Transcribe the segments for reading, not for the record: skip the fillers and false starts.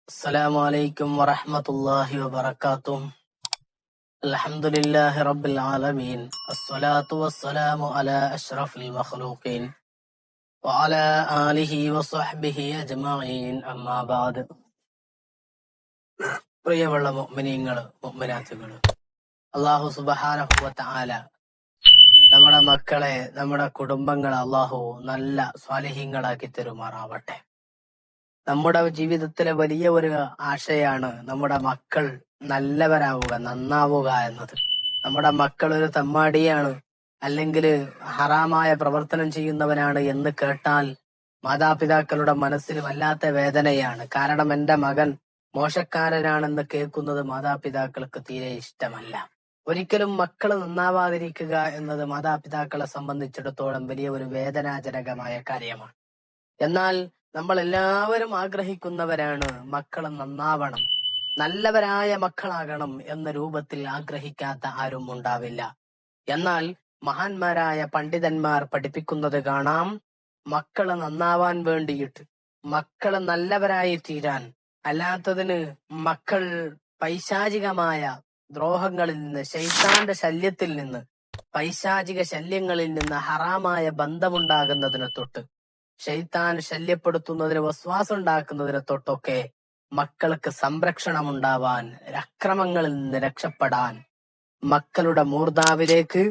السلام عليكم ورحمة الله وبركاته. الحمد لله رب العالمين، الصلاة والسلام على أشرف المخلوقين وعلى آله وصحبه أجمعين. أما بعد. പ്രിയമുള്ള മുഅ്മിനീങ്ങൾ, മുഅ്മിനാത്തുകൾ, അല്ലാഹു സുബ്ഹാനഹു വ തആല നമ്മുടെ മക്കളെ, നമ്മുടെ കുടുംബങ്ങളെ അല്ലാഹു നല്ല സ്വാലിഹീങ്ങളാക്കി തരുമാറാവട്ടെ. നമ്മുടെ ജീവിതത്തിലെ വലിയ ഒരു ആശയാണ് നമ്മുടെ മക്കൾ നല്ലവരാവുക, നന്നാവുക എന്നത്. നമ്മുടെ മക്കൾ ഒരു തെമ്മാടിയാണ്, അല്ലെങ്കിൽ ഹറാമായ പ്രവർത്തനം ചെയ്യുന്നവനാണ് എന്ന് കേട്ടാൽ മാതാപിതാക്കളുടെ മനസ്സിൽ വല്ലാത്ത വേദനയാണ്. കാരണം എന്റെ മകൻ മോശക്കാരനാണെന്ന് കേൾക്കുന്നത് മാതാപിതാക്കൾക്ക് തീരെ ഇഷ്ടമല്ല. ഒരിക്കലും മക്കൾ നന്നാവാതിരിക്കുക എന്നത് മാതാപിതാക്കളെ സംബന്ധിച്ചിടത്തോളം വലിയ ഒരു വേദനാജനകമായ കാര്യമാണ്. എന്നാൽ നമ്മൾ എല്ലാവരും ആഗ്രഹിക്കുന്നവരാണ് മക്കൾ നന്നാവണം, നല്ലവരായ മക്കളാകണം എന്ന രൂപത്തിൽ ആഗ്രഹിക്കാത്ത ആരും ഉണ്ടാവില്ല. എന്നാൽ മഹാന്മാരായ പണ്ഡിതന്മാർ പഠിപ്പിക്കുന്നത് കാണാം, മക്കള് നന്നാവാൻ വേണ്ടിയിട്ട്, മക്കള് നല്ലവരായി തീരാൻ, അല്ലാത്തതിന് മക്കൾ പൈശാചികമായ ദ്രോഹങ്ങളിൽ നിന്ന്, ശൈത്താന്റെ ശല്യത്തിൽ നിന്ന്, പൈശാചിക ശല്യങ്ങളിൽ നിന്ന്, ഹറാമായ ബന്ധമുണ്ടാകുന്നതിന് തൊട്ട്, ശൈത്താൻ ശല്യപ്പെടുത്തുന്നതിന്, വസ്വാസം ഉണ്ടാക്കുന്നതിന് തൊട്ടൊക്കെ മക്കൾക്ക് സംരക്ഷണം ഉണ്ടാവാൻ, അക്രമങ്ങളിൽ നിന്ന് രക്ഷപ്പെടാൻ, മക്കളുടെ മൂർധാവിലേക്ക്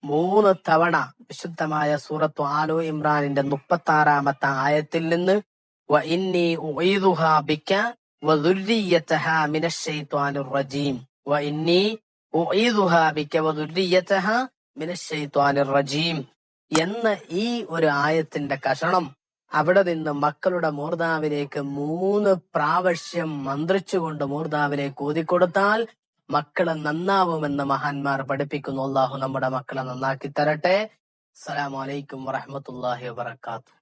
3 തവണ വിശുദ്ധമായ സൂറത്തു ആലു ഇമ്രാനിന്റെ 36-ാമത്തെ ആയത്തിൽ നിന്ന് വ ഇന്നി ഉഈദുഹാ ബിക വ ദുർരിയ്യതഹാ മിനശ്ശൈത്വാനിർ റജീം, വ ഇന്നി ഉഈദുഹാ ബിക വ ദുർരിയ്യതഹാ മിനശ്ശൈത്വാനിർ റജീം എന്ന ഈ ഒരു ആയത്തിന്റെ കഷണം അവിടെ നിന്ന് മക്കളുടെ മൂർധാവിലേക്ക് 3 പ്രാവശ്യം മന്ത്രിച്ചുകൊണ്ട് മൂർധാവിലേക്ക് ഊതിക്കൊടുത്താൽ മക്കളെ നന്നാവുമെന്ന് മഹാന്മാർ പഠിപ്പിക്കുന്നു. അല്ലാഹു നമ്മുടെ മക്കളെ നന്നാക്കി തരട്ടെ. അസ്സലാമു അലൈക്കും വറഹ്മത്തുള്ളാഹി വബറകാതുഹു.